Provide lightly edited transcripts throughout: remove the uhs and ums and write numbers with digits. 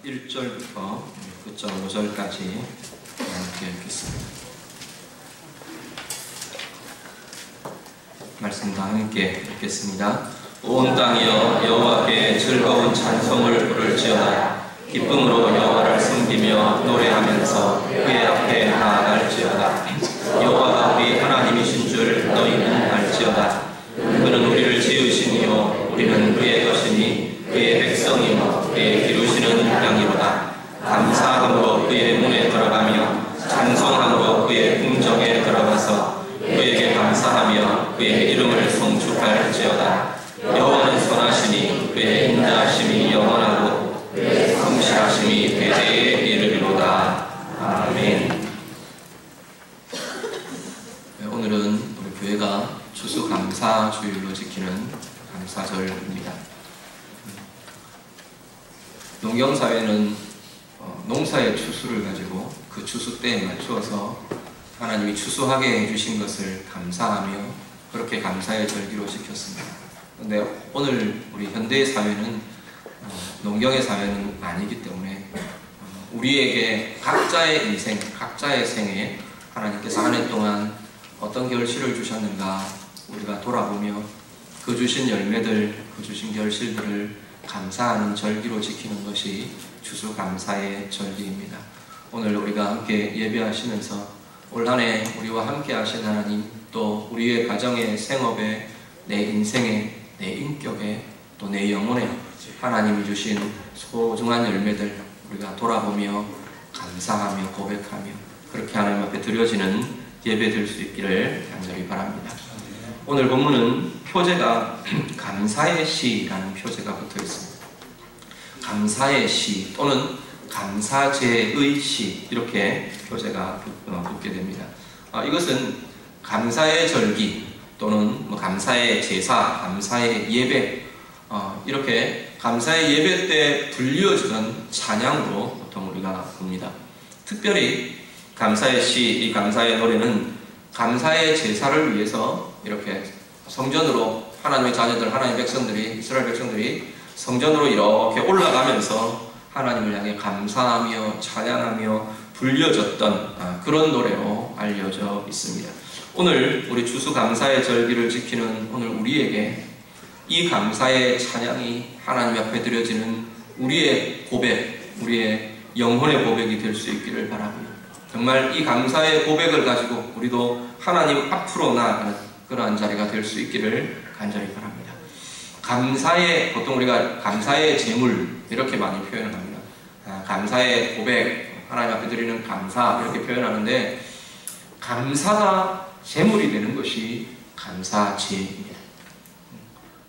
1절부터 9.5절까지 함께 읽겠습니다. 말씀 다 함께 읽겠습니다. 온 땅이여 여호와께 즐거운 찬송을 부를지어다. 기쁨으로 여호와를 섬기며 노래하면서 그의 앞에 나아갈지어다. 여호와가 우리 하나님이신 줄 너희는 알지어다. 그는 우리를 지으시니요 우리는 그의 것이니 그의 백성이요 그의 기르시는 양이로다. 감사함으로 그의 문에 들어가며 찬송함으로 그의 궁정에 들어가서 그에게 감사하며 그의 이름을 송축할지어다. 여호와는 선하시니 그의 인자하심이 영원하고 그의 성실하심이 대대에 이르리로다. 아멘. 오늘은 우리 교회가 추수감사주일로 지키는 감사절입니다. 농경사회는 농사의 추수를 가지고 그 추수 때에 맞추어서 하나님이 추수하게 해주신 것을 감사하며 그렇게 감사의 절기로 지켰습니다. 그런데 오늘 우리 현대의 사회는 농경의 사회는 아니기 때문에 우리에게 각자의 인생, 각자의 생에 하나님께서 한 해 동안 어떤 결실을 주셨는가 우리가 돌아보며 그 주신 열매들, 그 주신 결실들을 감사하는 절기로 지키는 것이 추수감사의 절기입니다. 오늘 우리가 함께 예배하시면서 올 한 해 우리와 함께 하신 하나님, 또 우리의 가정의 생업에, 내 인생에, 내 인격에, 또 내 영혼에 하나님이 주신 소중한 열매들 우리가 돌아보며 감사하며 고백하며 그렇게 하나님 앞에 드려지는 예배 될 수 있기를 간절히 바랍니다. 오늘 본문은 표제가 감사의 시라는 표제가 붙어 있습니다. 감사의 시 또는 감사제의 시 이렇게 표제가 붙게 됩니다. 이것은 감사의 절기 또는 감사의 제사, 감사의 예배 이렇게 감사의 예배 때 불려주던 찬양으로 보통 우리가 봅니다. 특별히 감사의 시, 이 감사의 노래는 감사의 제사를 위해서 이렇게 성전으로 하나님의 자녀들, 하나님의 백성들이, 이스라엘 백성들이 성전으로 이렇게 올라가면서 하나님을 향해 감사하며 찬양하며 불려졌던 그런 노래로 알려져 있습니다. 오늘 우리 추수감사의 절기를 지키는 오늘 우리에게 이 감사의 찬양이 하나님 앞에 드려지는 우리의 고백, 우리의 영혼의 고백이 될 수 있기를 바라고요. 정말 이 감사의 고백을 가지고 우리도 하나님 앞으로 나아가는 그러한 자리가 될 수 있기를 간절히 바랍니다. 감사의, 보통 우리가 감사의 제물 이렇게 많이 표현을 합니다. 감사의 고백, 하나님 앞에 드리는 감사 이렇게 표현하는데 감사가 제물이 되는 것이 감사제입니다.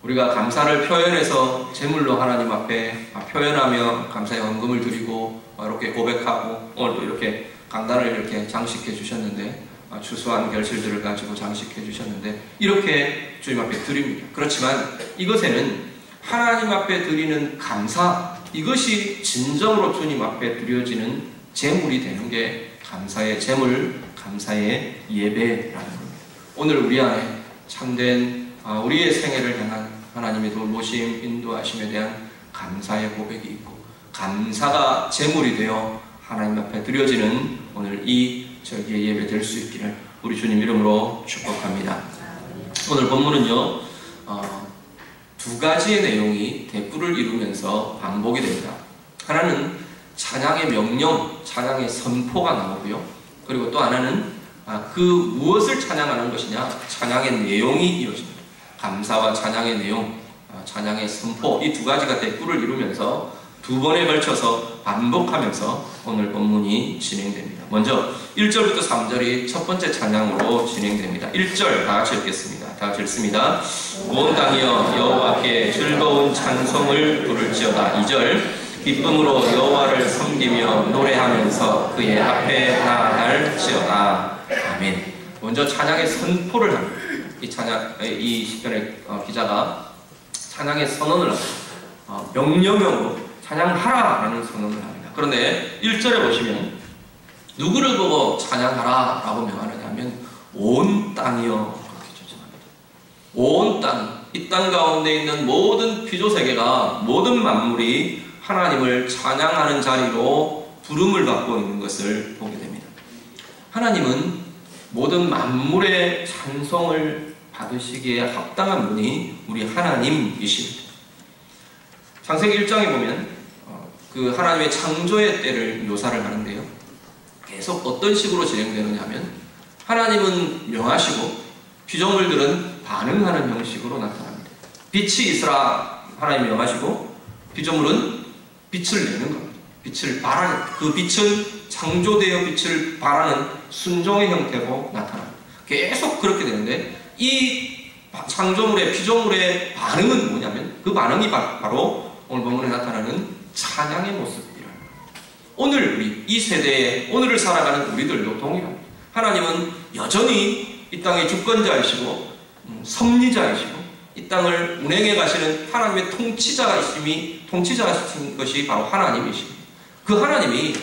우리가 감사를 표현해서 제물로 하나님 앞에 표현하며 감사의 헌금을 드리고 이렇게 고백하고 오늘 또 이렇게 강단을 이렇게 장식해 주셨는데 추수한 결실들을 가지고 장식해 주셨는데 이렇게 주님 앞에 드립니다. 그렇지만 이것에는 하나님 앞에 드리는 감사, 이것이 진정으로 주님 앞에 드려지는 제물이 되는 게 감사의 제물, 감사의 예배라는 겁니다. 오늘 우리 안에 참된 우리의 생애를 향한 하나님의 돌보심, 인도하심에 대한 감사의 고백이 있고 감사가 제물이 되어 하나님 앞에 드려지는 오늘 이 절기의 예배 될 수 있기를 우리 주님 이름으로 축복합니다. 오늘 본문은요 두 가지의 내용이 대꾸를 이루면서 반복이 됩니다. 하나는 찬양의 명령, 찬양의 선포가 나오고요. 그리고 또 하나는 그 무엇을 찬양하는 것이냐, 찬양의 내용이 이어집니다. 감사와 찬양의 내용, 찬양의 선포, 이 두 가지가 대꾸를 이루면서 두 번에 걸쳐서 반복하면서 오늘 본문이 진행됩니다. 먼저 1절부터 3절이 첫 번째 찬양으로 진행됩니다. 1절 다 같이 읽겠습니다. 다 같이 읽습니다. 온 땅이여 여호와께 즐거운 찬송을 부를지어다. 2절 기쁨으로 여호와를 섬기며 노래하면서 그의 앞에 나아갈지어다. 아멘. 먼저 찬양의 선포를 합니다. 이 시편의 기자가 찬양의 선언을 합니다. 명령형으로 찬양하라라는 선언을 합니다. 그런데 1절에 보시면 누구를 보고 찬양하라 라고 명하느냐 하면 온 땅이여 그렇게 조정합니다. 온 땅, 이 땅 가운데 있는 모든 피조세계가, 모든 만물이 하나님을 찬양하는 자리로 부름을 받고 있는 것을 보게 됩니다. 하나님은 모든 만물의 찬송을 받으시기에 합당한 분이 우리 하나님이십니다. 창세기 1장에 보면 그 하나님의 창조의 때를 묘사를 하는데요. 계속 어떤 식으로 진행되느냐 하면 하나님은 명하시고 피조물들은 반응하는 형식으로 나타납니다. 빛이 있으라 하나님이 명하시고 피조물은 빛을 내는 겁니다. 빛을 발하는, 그 빛은 창조되어 빛을 발하는 순종의 형태로 나타납니다. 계속 그렇게 되는데 이 창조물의 피조물의 반응은 뭐냐면 그 반응이 바로 오늘 본문에 나타나는 찬양의 모습이라는 겁니다. 오늘 우리 이 세대에 오늘을 살아가는 우리들도 동일합니다. 하나님은 여전히 이 땅의 주권자이시고 섭리자이시고 이 땅을 운행해 가시는 하나님의 통치자이신 것이 바로 하나님이십니다. 그 하나님이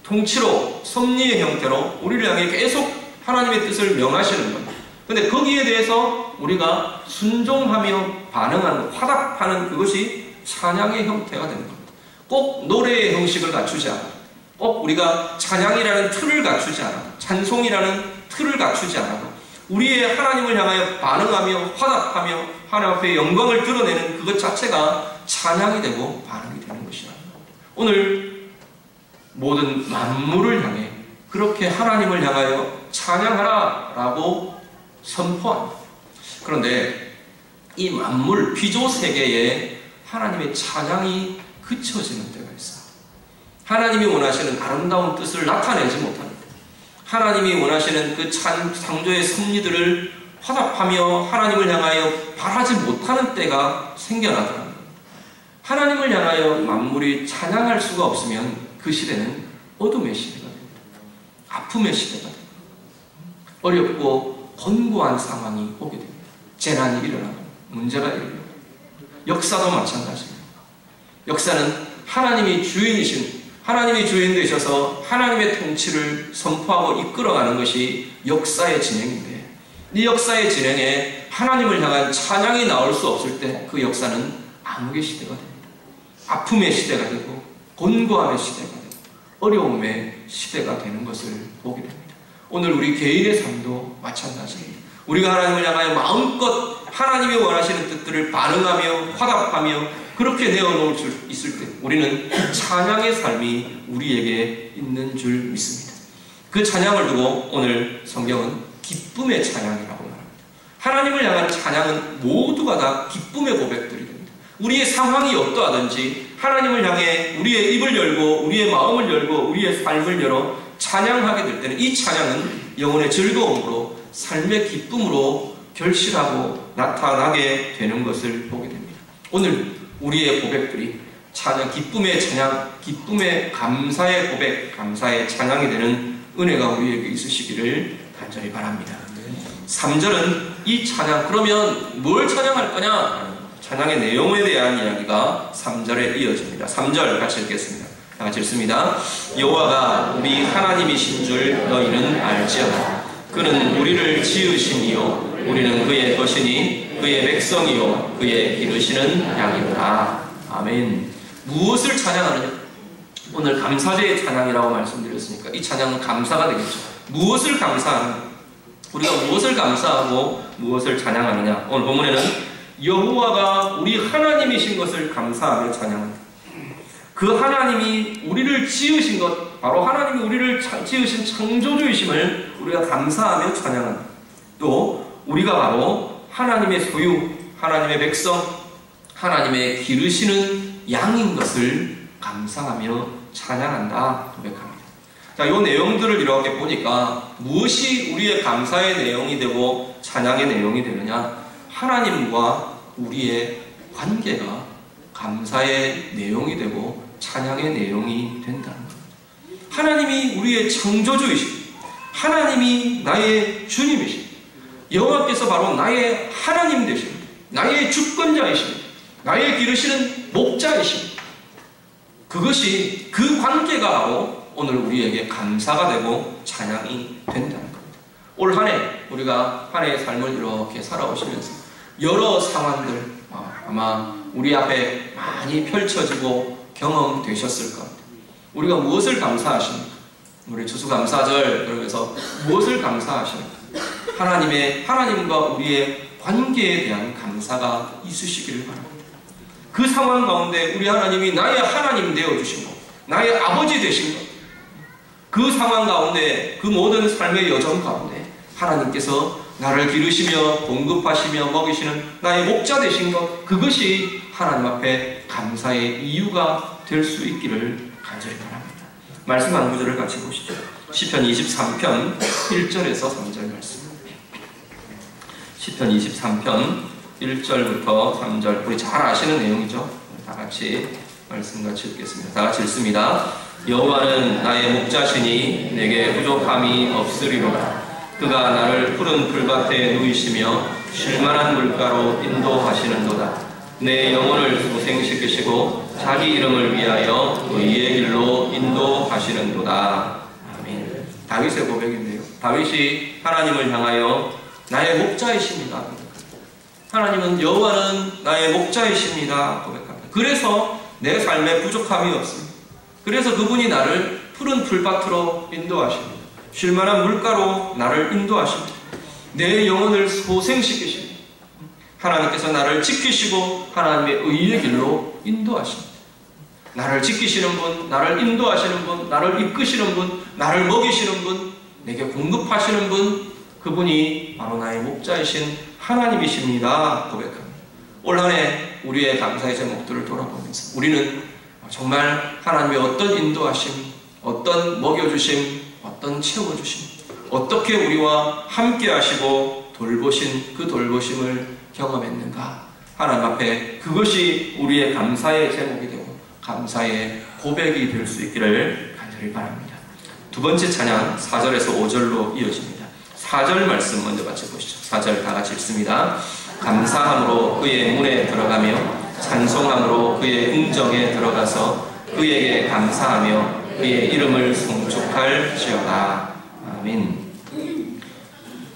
통치로 섭리의 형태로 우리를 향해 계속 하나님의 뜻을 명하시는 겁니다. 그런데 거기에 대해서 우리가 순종하며 반응하는, 화답하는 그것이 찬양의 형태가 되는 겁니다. 꼭 노래의 형식을 갖추지 않아, 꼭 우리가 찬양이라는 틀을 갖추지 않아, 찬송이라는 틀을 갖추지 않아도 우리의 하나님을 향하여 반응하며 화답하며 하나님 앞에 영광을 드러내는 그것 자체가 찬양이 되고 반응이 되는 것이다. 오늘 모든 만물을 향해 그렇게 하나님을 향하여 찬양하라 라고 선포합니다. 그런데 이 만물 피조 세계에 하나님의 찬양이 그쳐지는 때가 있어요. 하나님이 원하시는 아름다운 뜻을 나타내지 못합니다. 하나님이 원하시는 그 창조의 섭리들을 화답하며 하나님을 향하여 바라지 못하는 때가 생겨나더랍니다. 하나님을 향하여 만물이 찬양할 수가 없으면 그 시대는 어둠의 시대가 됩니다. 아픔의 시대가 됩니다. 어렵고 곤고한 상황이 오게 됩니다. 재난이 일어나고 문제가 일어나고 역사도 마찬가지입니다. 역사는 하나님이 주인 되셔서 하나님의 통치를 선포하고 이끌어가는 것이 역사의 진행인데 이 역사의 진행에 하나님을 향한 찬양이 나올 수 없을 때 그 역사는 암흑의 시대가 됩니다. 아픔의 시대가 되고 곤고함의 시대가 되고 어려움의 시대가 되는 것을 보게 됩니다. 오늘 우리 개인의 삶도 마찬가지입니다. 우리가 하나님을 향하여 마음껏 하나님이 원하시는 뜻들을 반응하며 화답하며 그렇게 내어놓을 수 있을 때 우리는 찬양의 삶이 우리에게 있는 줄 믿습니다. 그 찬양을 두고 오늘 성경은 기쁨의 찬양이라고 말합니다. 하나님을 향한 찬양은 모두가 다 기쁨의 고백들이 됩니다. 우리의 상황이 어떠하든지 하나님을 향해 우리의 입을 열고 우리의 마음을 열고 우리의 삶을 열어 찬양하게 될 때는 이 찬양은 영혼의 즐거움으로 삶의 기쁨으로 결실하고 나타나게 되는 것을 보게 됩니다. 오늘 우리의 고백들이 찬양, 기쁨의 찬양, 기쁨의 감사의 고백, 감사의 찬양이 되는 은혜가 우리에게 있으시기를 간절히 바랍니다. 3절은 이 찬양, 그러면 뭘 찬양할 거냐? 찬양의 내용에 대한 이야기가 3절에 이어집니다. 3절 같이 읽겠습니다. 다 같이 읽습니다. 여호와가 우리 하나님이신 줄 너희는 알지어다. 그는 우리를 지으심이요 우리는 그의 것이니 그의 백성이요 그의 기르시는 양이로라. 아멘. 무엇을 찬양하느냐? 오늘 감사제의 찬양이라고 말씀드렸으니까 이 찬양은 감사가 되겠죠. 무엇을 감사하느냐? 우리가 무엇을 감사하고 무엇을 찬양하느냐? 오늘 본문에는 여호와가 우리 하나님이신 것을 감사하며 찬양합니다. 그 하나님이 우리를 지으신 것, 바로 하나님이 우리를 지으신 창조주이심을 우리가 감사하며 찬양합니다. 또 우리가 바로 하나님의 소유, 하나님의 백성, 하나님의 기르시는 양인 것을 감사하며 찬양한다 고백합니다. 자, 이 내용들을 이렇게 보니까 무엇이 우리의 감사의 내용이 되고 찬양의 내용이 되느냐? 하나님과 우리의 관계가 감사의 내용이 되고 찬양의 내용이 된다는 겁니다. 하나님이 우리의 창조주이십니다. 하나님이 나의 주님이십니다. 여호와께서 바로 나의 하나님 되십니다. 나의 주권자이십니다. 나의 기르시는 목자이십니다. 그것이 그 관계가 바로 오늘 우리에게 감사가 되고 찬양이 된다는 겁니다. 올 한 해 우리가 한 해의 삶을 이렇게 살아오시면서 여러 상황들 아마 우리 앞에 많이 펼쳐지고 경험되셨을까? 우리가 무엇을 감사하십니까? 우리 추수감사절 그러면서 무엇을 감사하십니까? 하나님과 우리의 관계에 대한 감사가 있으시기를 바랍니다. 그 상황 가운데 우리 하나님이 나의 하나님 되어주신 것, 나의 아버지 되신 것, 그 상황 가운데, 그 모든 삶의 여정 가운데 하나님께서 나를 기르시며 공급하시며 먹이시는 나의 목자 되신 것, 그것이 하나님 앞에 감사의 이유가 될 수 있기를 간절히 바랍니다. 말씀 한 구절을 같이 보시죠. 시편 23편 1절에서 3절 말씀. 시편 23편 1절부터 3절, 우리 잘 아시는 내용이죠. 다 같이 말씀 같이 읽겠습니다. 다 같이 읽습니다. 여호와는 나의 목자시니 내게 부족함이 없으리로다. 그가 나를 푸른 풀밭에 누이시며 쉴만한 물가로 인도하시는도다. 내 영혼을 소생시키시고 자기 이름을 위하여 의의 길로 인도하시는도다. 아멘. 다윗의 고백인데요. 다윗이 하나님을 향하여 나의 목자이십니다. 하나님은 여호와는 나의 목자이십니다. 고백합니다. 그래서 내 삶에 부족함이 없습니다. 그래서 그분이 나를 푸른 풀밭으로 인도하십니다. 쉴만한 물가로 나를 인도하십니다. 내 영혼을 소생시키십니다. 하나님께서 나를 지키시고 하나님의 의의 길로 인도하십니다. 나를 지키시는 분, 나를 인도하시는 분, 나를 이끄시는 분, 나를 먹이시는 분, 내게 공급하시는 분, 그분이 바로 나의 목자이신 하나님이십니다. 고백합니다. 올 한 해 우리의 감사의 제목들을 돌아보면서 우리는 정말 하나님의 어떤 인도하심, 어떤 먹여주심, 어떤 채워주심, 어떻게 우리와 함께 하시고 돌보신 그 돌보심을 경험했는가? 하나님 앞에 그것이 우리의 감사의 제목이 되고 감사의 고백이 될 수 있기를 간절히 바랍니다. 두 번째 찬양 4절에서 5절로 이어집니다. 4절 말씀 먼저 같이 보시죠. 4절 다 같이 읽습니다. 감사함으로 그의 문에 들어가며 찬송함으로 그의 궁정에 들어가서 그에게 감사하며 그의 이름을 송축할지어다. 아멘.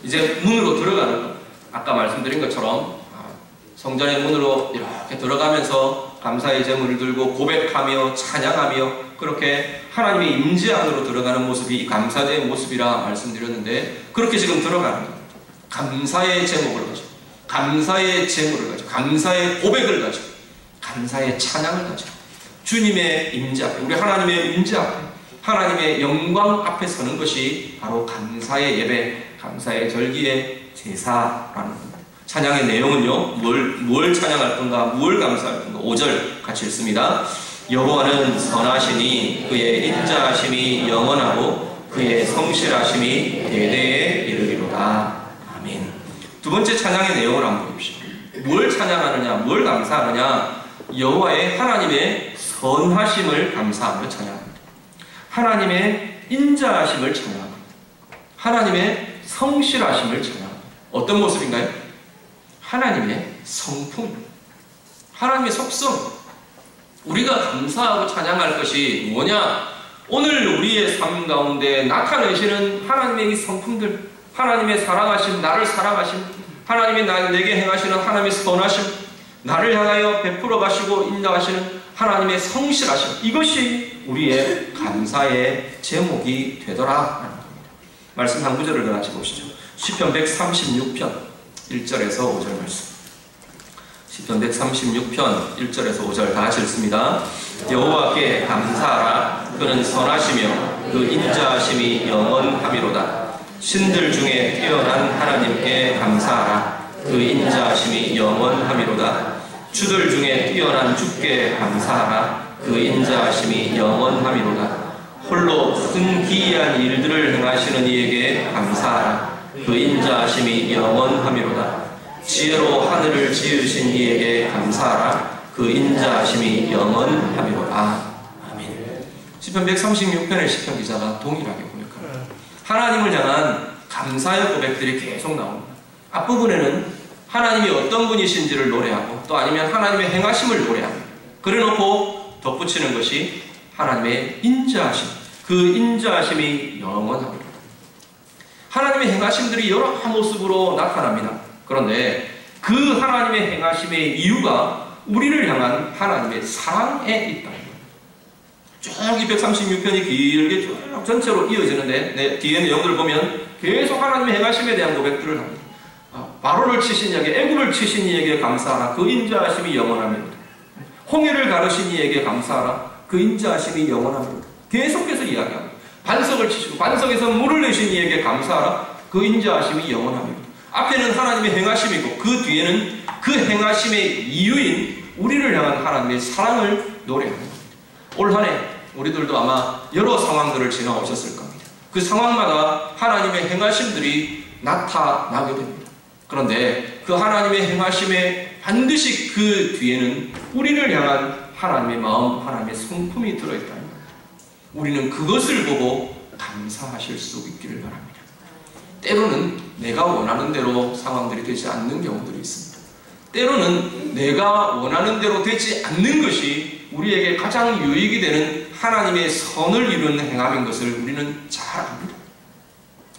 이제 문으로 들어가는 것, 아까 말씀드린 것처럼 성전의 문으로 이렇게 들어가면서 감사의 제물을 들고 고백하며 찬양하며 그렇게 하나님의 임재 안으로 들어가는 모습이 이 감사제의 모습이라 말씀드렸는데, 그렇게 지금 들어가는 겁니다. 감사의 제목을 가지고, 감사의 제물을 가지고, 감사의 고백을 가지고, 감사의 찬양을 가지고 주님의 임재 앞에, 우리 하나님의 임재 앞에, 하나님의 영광 앞에 서는 것이 바로 감사의 예배, 감사의 절기의 제사라는 겁니다. 찬양의 내용은요, 뭘 찬양할 건가, 뭘 감사할 건가. 5절 같이 읽습니다. 여호와는 선하시니 그의 인자하심이 영원하고 그의 성실하심이 대대에 이르리로다. 아멘. 두 번째 찬양의 내용을 한번 보십시오. 뭘 찬양하느냐, 뭘 감사하느냐. 여호와의 하나님의 선하심을 감사하며 찬양합니다. 하나님의 인자하심을 찬양합니다. 하나님의 성실하심을 찬양합니다. 어떤 모습인가요? 하나님의 성품, 하나님의 속성. 우리가 감사하고 찬양할 것이 뭐냐? 오늘 우리의 삶 가운데 나타내시는 하나님의 이 성품들, 하나님의 사랑하심, 나를 사랑하심, 하나님이 내게 행하시는 하나님의 선하심, 나를 향하여 베풀어 가시고 인도하시는 하나님의 성실하심, 이것이 우리의 감사의 제목이 되더라. 말씀 한 구절을 더 같이 보시죠. 시편 136편 1절에서 5절 말씀. 시편 136편 1절에서 5절 다 같이 읽습니다. 여호와께 감사하라. 그는 선하시며 그 인자하심이 영원하미로다. 신들 중에 뛰어난 하나님께 감사하라. 그 인자하심이 영원하미로다. 주들 중에 뛰어난 주께 감사하라. 그 인자하심이 영원하미로다. 홀로 큰 기이한 일들을 행하시는 이에게 감사하라. 그 인자하심이 영원하미로다. 지혜로 하늘을 지으신 이에게 감사하라. 그 인자하심이 영원하미로다. 아멘. 시편 136편의 시편 기자가 동일하게 고백합니다. 하나님을 향한 감사의 고백들이 계속 나옵니다. 앞부분에는 하나님이 어떤 분이신지를 노래하고, 또 아니면 하나님의 행하심을 노래합니다. 그래놓고 덧붙이는 것이 하나님의 인자하심, 그 인자하심이 영원합니다. 하나님의 행하심들이 여러 모습으로 나타납니다. 그런데 그 하나님의 행하심의 이유가 우리를 향한 하나님의 사랑에 있다. 쭉 236편이 길게 쭉 전체로 이어지는데 뒤에 내용들을 보면 계속 하나님의 행하심에 대한 고백들을 합니다. 바로를 치신 이에게, 애굽을 치신 이에게 감사하라. 그 인자하심이 영원합니다. 홍해를 가르신 이에게 감사하라. 그 인자하심이 영원합니다. 계속해서 이야기합니다. 반석을 치시고 반석에서 물을 내신 이에게 감사하라. 그 인자하심이 영원합니다. 앞에는 하나님의 행하심이고 그 뒤에는 그 행하심의 이유인 우리를 향한 하나님의 사랑을 노래합니다. 올 한 해 우리들도 아마 여러 상황들을 지나오셨을 겁니다. 그 상황마다 하나님의 행하심들이 나타나게 됩니다. 그런데 그 하나님의 행하심에 반드시 그 뒤에는 우리를 향한 하나님의 마음, 하나님의 성품이 들어있다는 겁니다. 우리는 그것을 보고 감사하실 수 있기를 바랍니다. 때로는 내가 원하는 대로 상황들이 되지 않는 경우들이 있습니다. 때로는 내가 원하는 대로 되지 않는 것이 우리에게 가장 유익이 되는 하나님의 선을 이루는 행함인 것을 우리는 잘 압니다.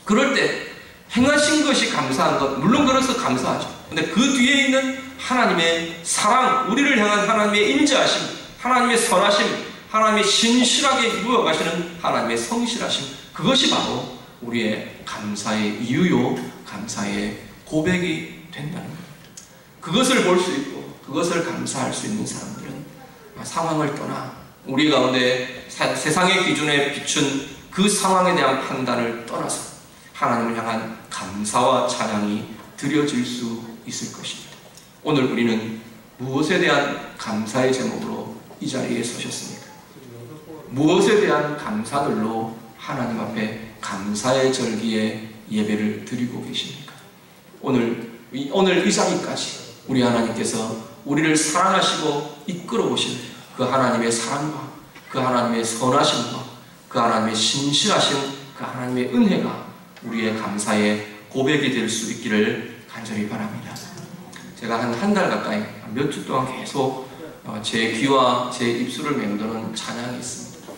그럴 때 행하신 것이 감사한 것, 물론 그래서 감사하죠. 근데 그 뒤에 있는 하나님의 사랑, 우리를 향한 하나님의 인자하심, 하나님의 선하심, 하나님의 신실하게 이루어 가시는 하나님의 성실하심, 그것이 바로 우리의 감사의 이유요, 감사의 고백이 된다는 겁니다. 그것을 볼 수 있고 그것을 감사할 수 있는 사람들은 상황을 떠나 우리 가운데 세상의 기준에 비춘 그 상황에 대한 판단을 떠나서 하나님을 향한 감사와 찬양이 드려질 수 있을 것입니다. 오늘 우리는 무엇에 대한 감사의 제목으로 이 자리에 서셨습니까? 무엇에 대한 감사들로 하나님 앞에 감사의 절기에 예배를 드리고 계십니까? 오늘 이 자리까지 우리 하나님께서 우리를 사랑하시고 이끌어 오신 그 하나님의 사랑과 그 하나님의 선하심과 그 하나님의 신실하심, 그 하나님의 은혜가 우리의 감사의 고백이 될 수 있기를 간절히 바랍니다. 제가 한 달 가까이 몇 주 동안 계속 제 귀와 제 입술을 맴도는 찬양이 있습니다.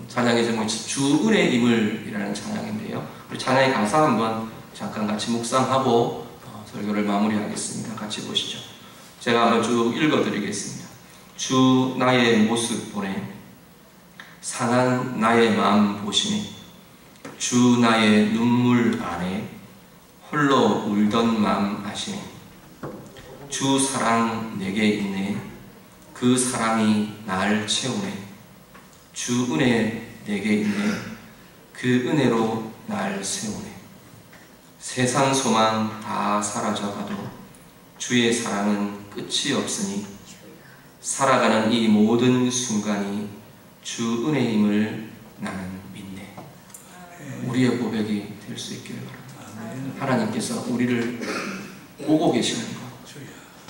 찬양의 제목이 주 은혜임을이라는 찬양인데요. 우리 찬양의 가사 한번 잠깐 같이 묵상하고 설교를 마무리하겠습니다. 같이 보시죠. 제가 한번 쭉 읽어드리겠습니다. 주 나의 모습 보내 상한 나의 마음 보시니 주 나의 눈물 안에 홀로 울던 마음 아시니 주 사랑 내게 있네 그 사랑이 날 채우네 주 은혜 내게 있네 그 은혜로 날 세우네 세상 소망 다 사라져가도 주의 사랑은 끝이 없으니 살아가는 이 모든 순간이 주 은혜임을 나는 믿네. 우리의 고백이 될 수 있기를 바랍니다. 하나님께서 우리를 보고 계시는 것,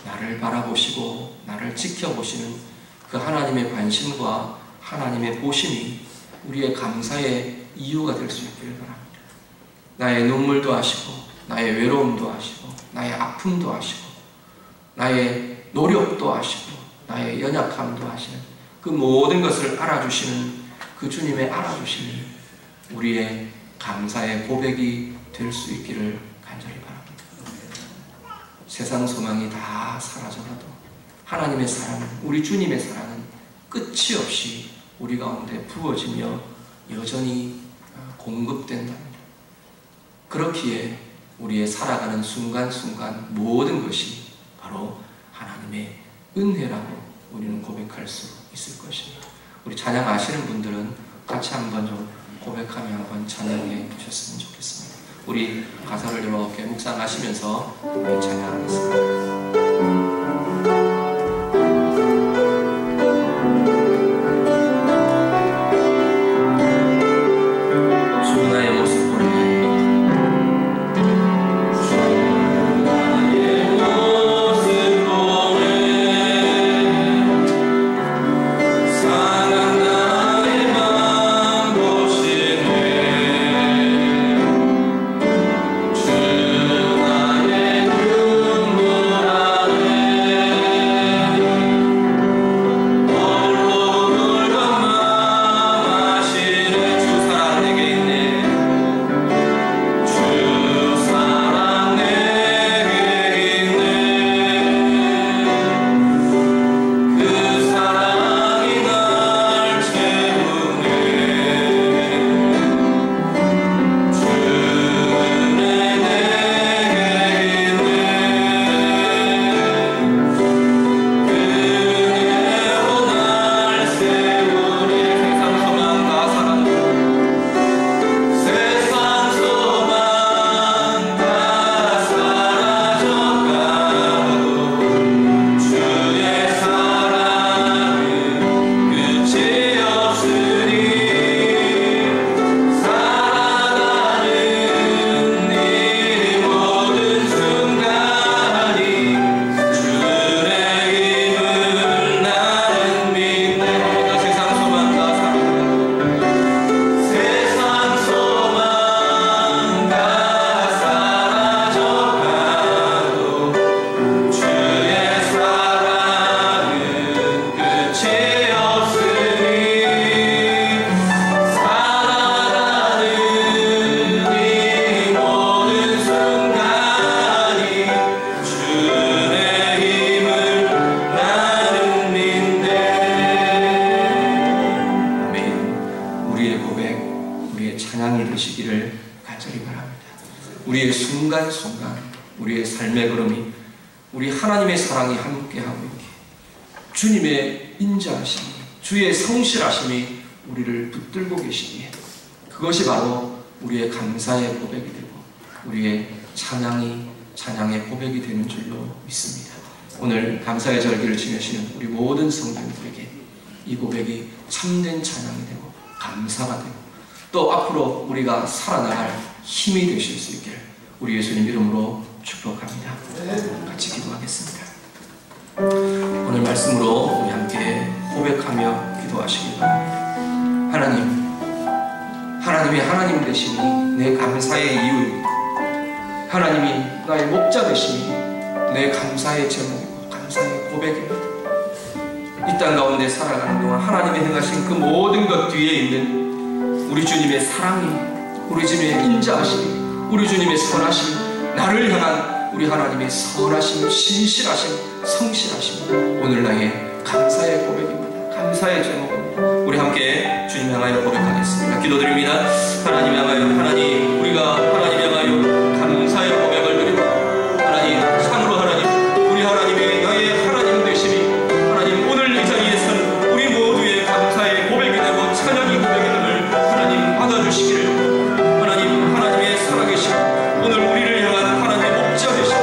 나를 바라보시고 나를 지켜보시는 그 하나님의 관심과 하나님의 보심이 우리의 감사의 이유가 될 수 있기를 바랍니다. 나의 눈물도 아시고 나의 외로움도 아시고 나의 아픔도 아시고 나의 노력도 아시고 나의 연약함도 아시는 그 모든 것을 알아주시는 그 주님의 알아주심이 우리의 감사의 고백이 될 수 있기를 간절히 바랍니다. 세상 소망이 다 사라져가도 하나님의 사랑은, 우리 주님의 사랑은 끝이 없이 우리 가운데 부어지며 여전히 공급된답니다. 그렇기에 우리의 살아가는 순간순간 모든 것이 바로 하나님의 은혜라고 우리는 고백할 수 있을 것입니다. 우리 찬양 아시는 분들은 같이 한번 좀 고백하며 한번 찬양해 주셨으면 좋겠습니다. 우리 가사를 이렇게 묵상하시면서 우리 찬양하겠습니다. 주 나의 눈물 안에 우리의 순간순간, 우리의 삶의 걸음이 우리 하나님의 사랑이 함께하고 있기에 주님의 인자하심이, 주의 성실하심이 우리를 붙들고 계시기에 그것이 바로 우리의 감사의 고백이 되고 우리의 찬양의 고백이 되는 줄로 믿습니다. 오늘 감사의 절기를 지내시는 우리 모든 성도들에게 이 고백이 참된 찬양이 되고 감사가 되고 또 앞으로 우리가 살아나갈 힘이 되실 수 있기를 우리 예수님 이름으로 축복합니다. 같이 기도하겠습니다. 오늘 말씀으로 우리 함께 고백하며 기도하시기 바랍니다. 하나님이 하나님 되심이 내 감사의 이유입니다. 하나님이 나의 목자 되심이 내 감사의 제목이고 감사의 고백입니다. 이 땅 가운데 살아가는 동안 하나님이 행하신 그 모든 것 뒤에 있는 우리 주님의 사랑이, 우리 주님의 인자하심이, 우리 주님의 선하심, 나를 향한 우리 하나님의 선하심, 신실하심, 성실하심, 오늘 나의 감사의 고백입니다. 감사의 제목입니다. 우리 함께 주님 향하여 고백하겠습니다. 기도드립니다. 하나님 향하여, 하나님, 우리가 하나님 향하여 감사의 고백을 드리고, 하나님, 참으로 하나님, 우리 하나님의 나의 하나님 되심이 하나님 오늘 이 자리에 선 우리 모두의 감사의 고백이 되고 찬양의 고백이 됨을 하나님 받아주시기를, 하나님, 하나님의 살아계심, 오늘 우리를 향한 하나님의 목자 되심,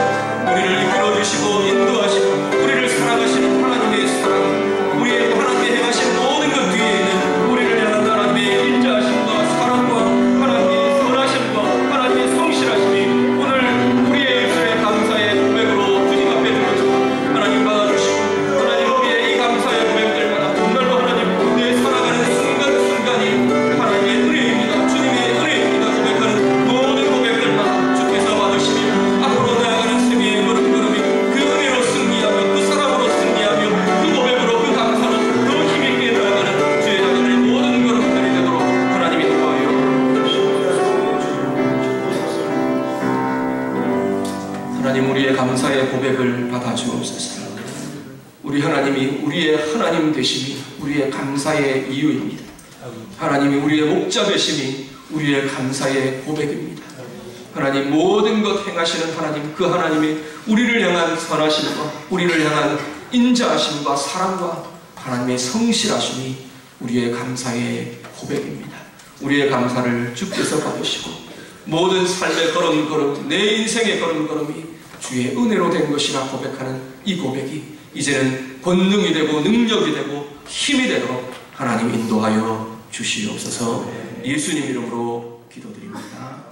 우리를 이끌어주시고 인도하시고 우리를 사랑하시는 하나님의 사랑, 우리의 하나님의 행하신 모든 것 뒤에 있는 우리를 향한 하나님의 인자하심과 사랑과 하나님의 선하심과 하나님의 성실하심이 오늘 우리의 입술의 감사의 고백으로 주님 앞에 들어주고 하나님 받아주시고, 하나님 우리의 이 감사의 고백들마다 정말로 하나님 내 살아가는 순간순간이 하나님의 은혜입니다. 주님의 은혜입니다. 고백하는 모든 고백들마다 주께서 받으시며 앞으로 나아가는 세계의 걸음걸음이 그 은혜로 승리하며 그 사랑으로 승리하며 그 고백으로 그 감사로 더 힘있게 나아가는 주의 자녀들의 모든 걸음들이 되도록 하나님이 도와요. 하나님 우리의 감사의 고백을 받아주옵소서. 우리 하나님이 우리의 하나님 되심이 우리의 감사의 이유입니다. 하나님이 우리의 목자 되심이 우리의 감사의 고백입니다. 하나님 모든 것 행하시는 하나님, 그 하나님이 우리를 향한 선하심과 우리를 향한 인자하심과 사랑과 하나님의 성실하심이 우리의 감사의 고백입니다. 우리의 감사를 주께서 받으시고 모든 삶의 걸음걸음, 내 인생의 걸음걸음이 주의 은혜로 된 것이라 고백하는 이 고백이 이제는 본능이 되고 능력이 되고 힘이 되도록 하나님 인도하여 주시옵소서. 예수님 이름으로 기도드립니다.